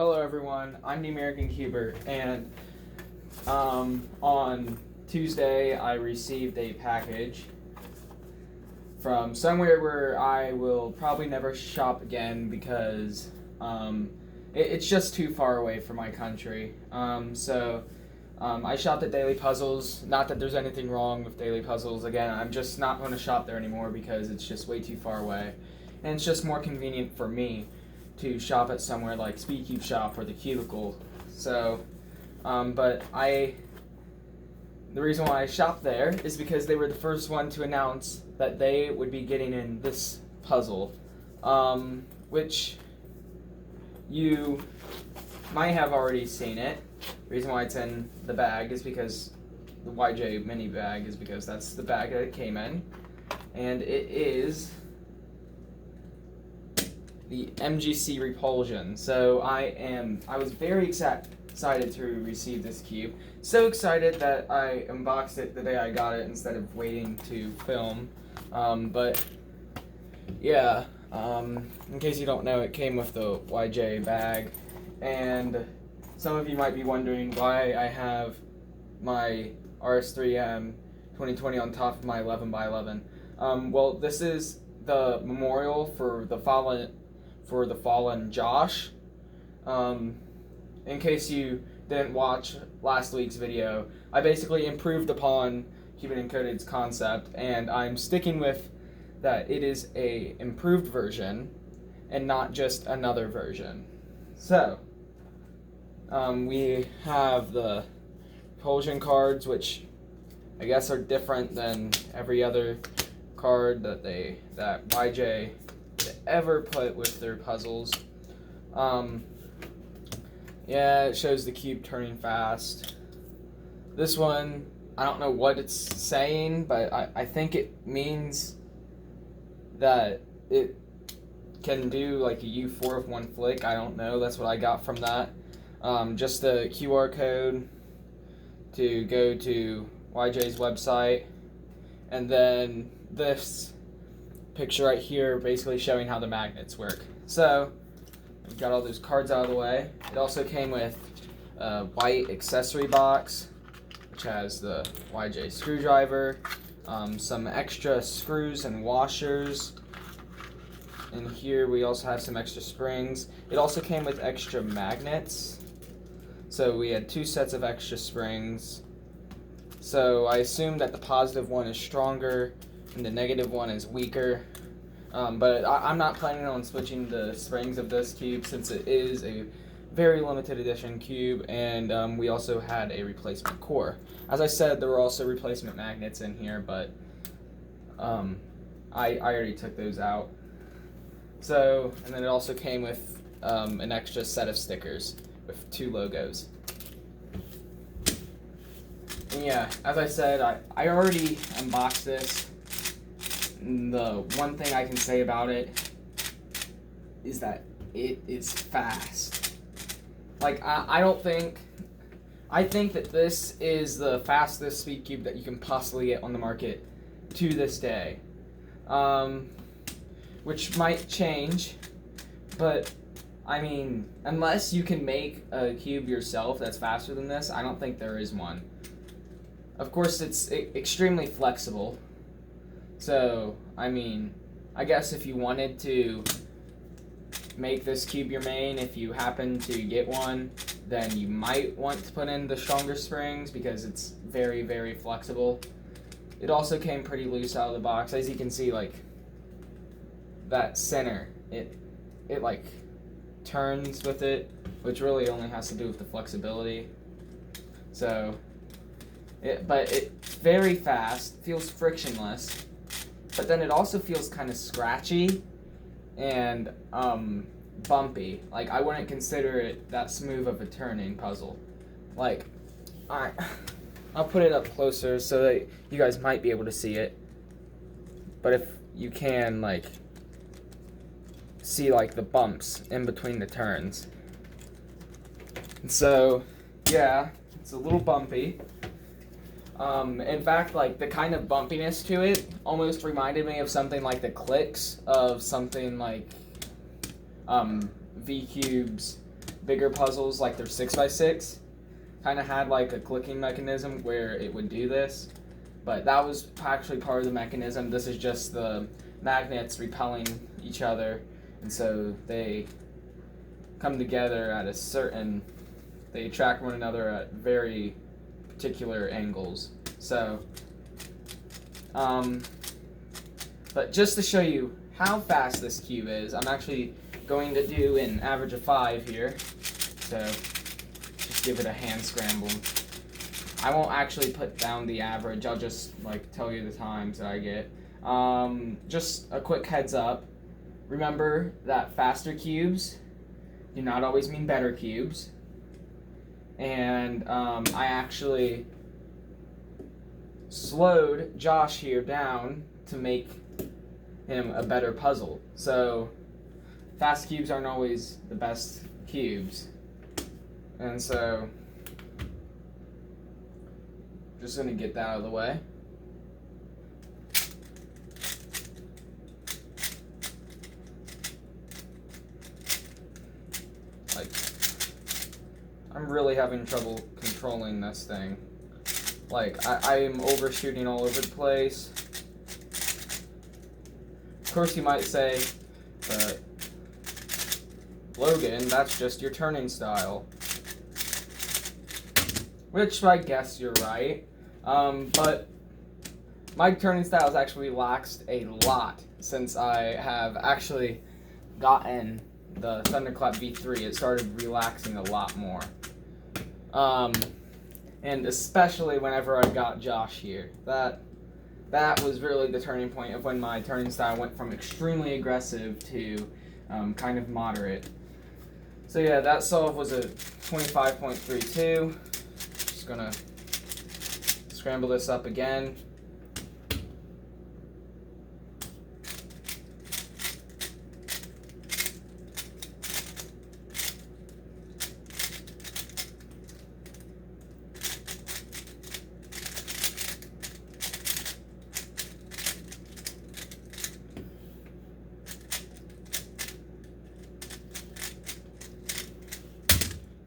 Hello everyone, I'm the American Cuber, and on Tuesday I received a package from somewhere where I will probably never shop again because it's just too far away from my country. I shopped at Daily Puzzles. Not that there's anything wrong with Daily Puzzles. Again, I'm just not going to shop there anymore because it's just way too far away, and it's just more convenient for me to shop at somewhere like Speedcube Shop or the Cubicle. So, the reason why I shopped there is because they were the first one to announce that they would be getting in this puzzle, which you might have already seen it. The reason why it's in the bag is because the YJ mini bag is because that's the bag that it came in, and it is the MGC Repulsion. So I was very excited to receive this cube. So excited that I unboxed it the day I got it instead of waiting to film. In case you don't know, it came with the YJ bag, and some of you might be wondering why I have my RS3M 2020 on top of my 11x11. Well, this is the memorial for the fallen Josh. In case you didn't watch last week's video, I basically improved upon Cuban Encoded's concept, and I'm sticking with that it is a improved version and not just another version. So, we have the Repulsion cards, which I guess are different than every other card that YJ ever put with their puzzles. It shows the cube turning fast. This one, I don't know what it's saying, but I think it means that it can do like a U4 with one flick. I don't know, that's what I got from that. Just the QR code to go to YJ's website, and then this picture right here basically showing how the magnets work. So we've got all those cards out of the way. It also came with a white accessory box, which has the YJ screwdriver, some extra screws and washers. And here we also have some extra springs. It also came with extra magnets. So we had 2 sets of extra springs. So I assume that the positive one is stronger and the negative one is weaker. But I'm not planning on switching the springs of this cube since it is a very limited edition cube, and we also had a replacement core. As I said, there were also replacement magnets in here, but I already took those out. So, and then it also came with an extra set of stickers with 2 logos. And yeah, as I said, I already unboxed this. The one thing I can say about it is that it is fast. Like, I think that this is the fastest speed cube that you can possibly get on the market to this day. Which might change, but I mean, unless you can make a cube yourself that's faster than this, I don't think there is one. Of course, it's extremely flexible. So, I mean, I guess if you wanted to make this cube your main, if you happen to get one, then you might want to put in the stronger springs because it's very, very flexible. It also came pretty loose out of the box. As you can see, like, that center, it like turns with it, which really only has to do with the flexibility. So, but it's very fast, feels frictionless. But then it also feels kind of scratchy and bumpy. Like, I wouldn't consider it that smooth of a turning puzzle. Like, alright, I'll put it up closer so that you guys might be able to see it. But if you can, like, see, like, the bumps in between the turns. And so, yeah, it's a little bumpy. In fact, like, the kind of bumpiness to it almost reminded me of something like the clicks of something like V-Cube's bigger puzzles, like their 6x6, kind of had like a clicking mechanism where it would do this. But that was actually part of the mechanism. This is just the magnets repelling each other, and so they come together at they attract one another at very particular angles. So, but just to show you how fast this cube is, I'm actually going to do an average of 5 here. So, just give it a hand scramble. I won't actually put down the average, I'll just like tell you the times that I get. Just a quick heads up. Remember that faster cubes do not always mean better cubes. And I actually slowed Josh here down to make him a better puzzle. So fast cubes aren't always the best cubes. And so just gonna get that out of the way. Like, I'm really having trouble controlling this thing. Like, I am overshooting all over the place. Of course you might say, but Logan, that's just your turning style. Which I guess you're right. But my turning style has actually relaxed a lot since I have actually gotten the Thunderclap V3. It started relaxing a lot more. And especially whenever I got Josh here. That was really the turning point of when my turning style went from extremely aggressive to kind of moderate. So yeah, that solve was a 25.32. Just gonna scramble this up again.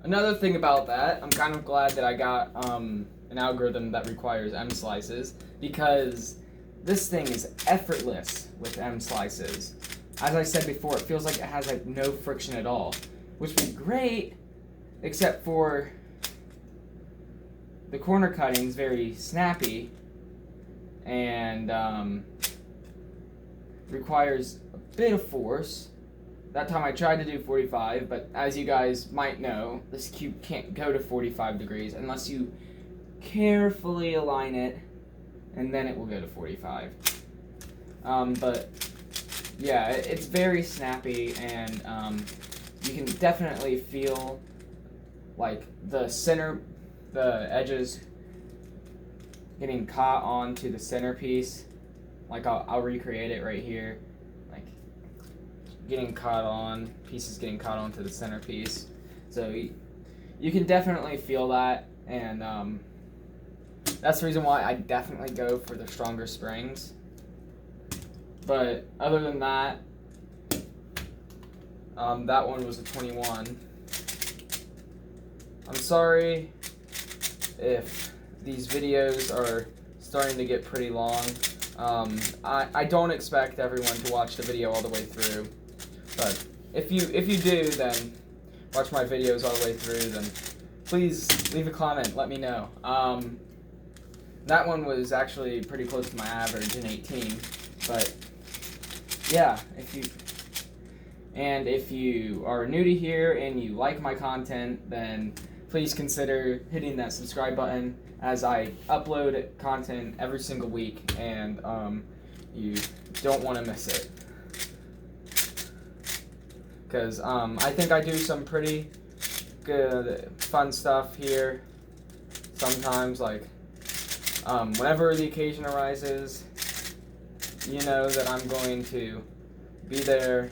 Another thing about that, I'm kind of glad that I got an algorithm that requires M slices, because this thing is effortless with M slices. As I said before, it feels like it has like no friction at all, which would be great, except for the corner cutting is very snappy and requires a bit of force. That time I tried to do 45, but as you guys might know, this cube can't go to 45 degrees unless you carefully align it, and then it will go to 45. But yeah, it's very snappy, and you can definitely feel like the edges getting caught onto the centerpiece. Like I'll recreate it right here. Pieces getting caught onto the centerpiece. So you can definitely feel that, and that's the reason why I definitely go for the stronger springs. But other than that, that one was a 21. I'm sorry if these videos are starting to get pretty long. I don't expect everyone to watch the video all the way through. But if you do, then watch my videos all the way through, then please leave a comment, let me know. That one was actually pretty close to my average in 18, but yeah, if you are new to here and you like my content, then please consider hitting that subscribe button, as I upload content every single week, and you don't want to miss it. Because I think I do some pretty good, fun stuff here. Sometimes, like, whenever the occasion arises, you know that I'm going to be there.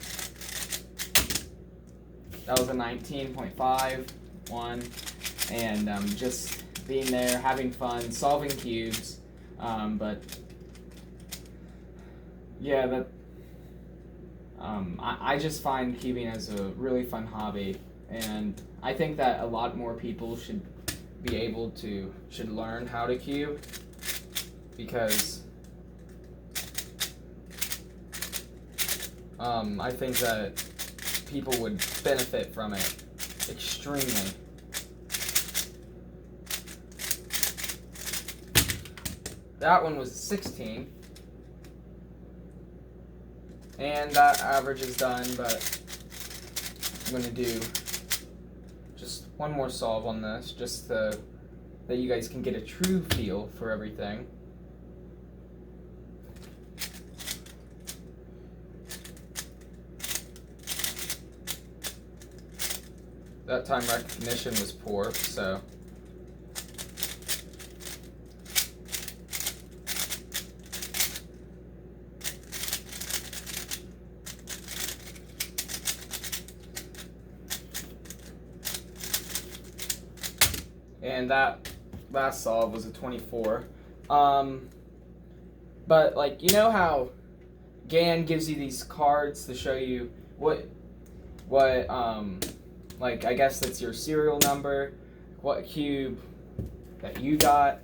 That was a 19.5 one, and just being there, having fun, solving cubes. But yeah, I just find cubing as a really fun hobby, and I think that a lot more people should learn how to cube, because I think that people would benefit from it extremely. That one was 16. And that average is done, but I'm going to do just one more solve on this, just so that you guys can get a true feel for everything. That time recognition was poor, so and that last solve was a 24. But like, you know how GAN gives you these cards to show you what like, I guess that's your serial number, what cube that you got.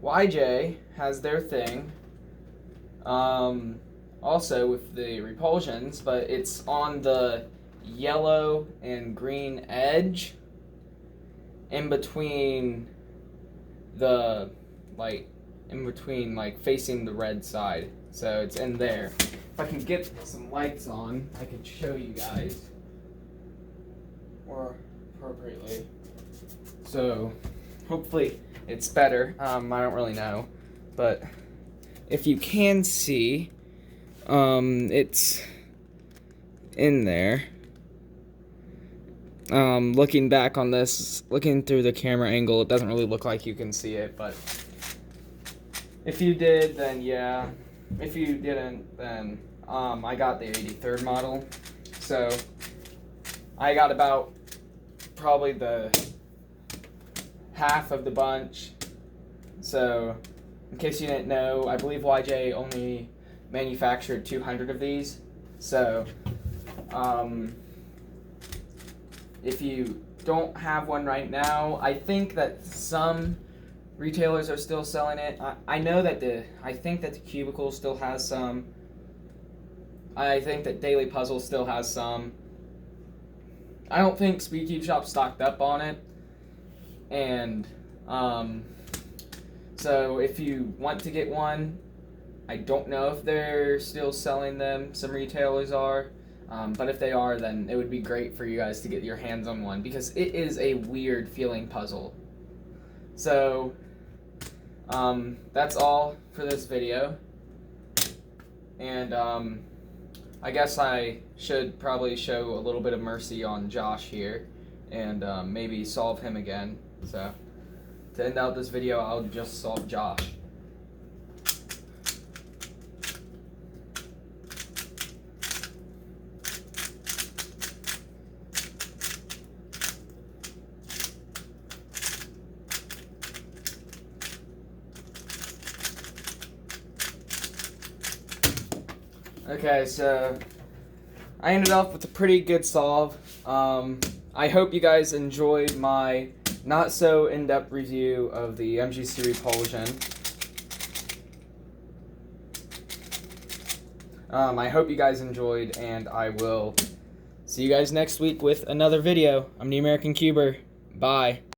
YJ has their thing, also with the repulsions, but it's on the yellow and green edge in between the, like, facing the red side. So it's in there. If I can get some lights on, I can show you guys more appropriately. So hopefully it's better. I don't really know, but if you can see, it's in there. Looking back on this, looking through the camera angle, it doesn't really look like you can see it, but if you did, then yeah. If you didn't, then I got the 83rd model, so I got about probably the half of the bunch. So in case you didn't know, I believe YJ only manufactured 200 of these. So if you don't have one right now, I think that some retailers are still selling it. I know that I think that the Cubicle still has some. I think that Daily Puzzle still has some. I don't think Speed Cube Shop stocked up on it. And so if you want to get one, I don't know if they're still selling them. Some retailers are. But if they are, then it would be great for you guys to get your hands on one, because it is a weird feeling puzzle. So that's all for this video, and I guess I should probably show a little bit of mercy on Josh here, and maybe solve him again. So to end out this video, I'll just solve Josh. Okay, so I ended up with a pretty good solve. I hope you guys enjoyed my not so in-depth review of the MGC Repulsion. I hope you guys enjoyed, and I will see you guys next week with another video. I'm the American Cuber. Bye.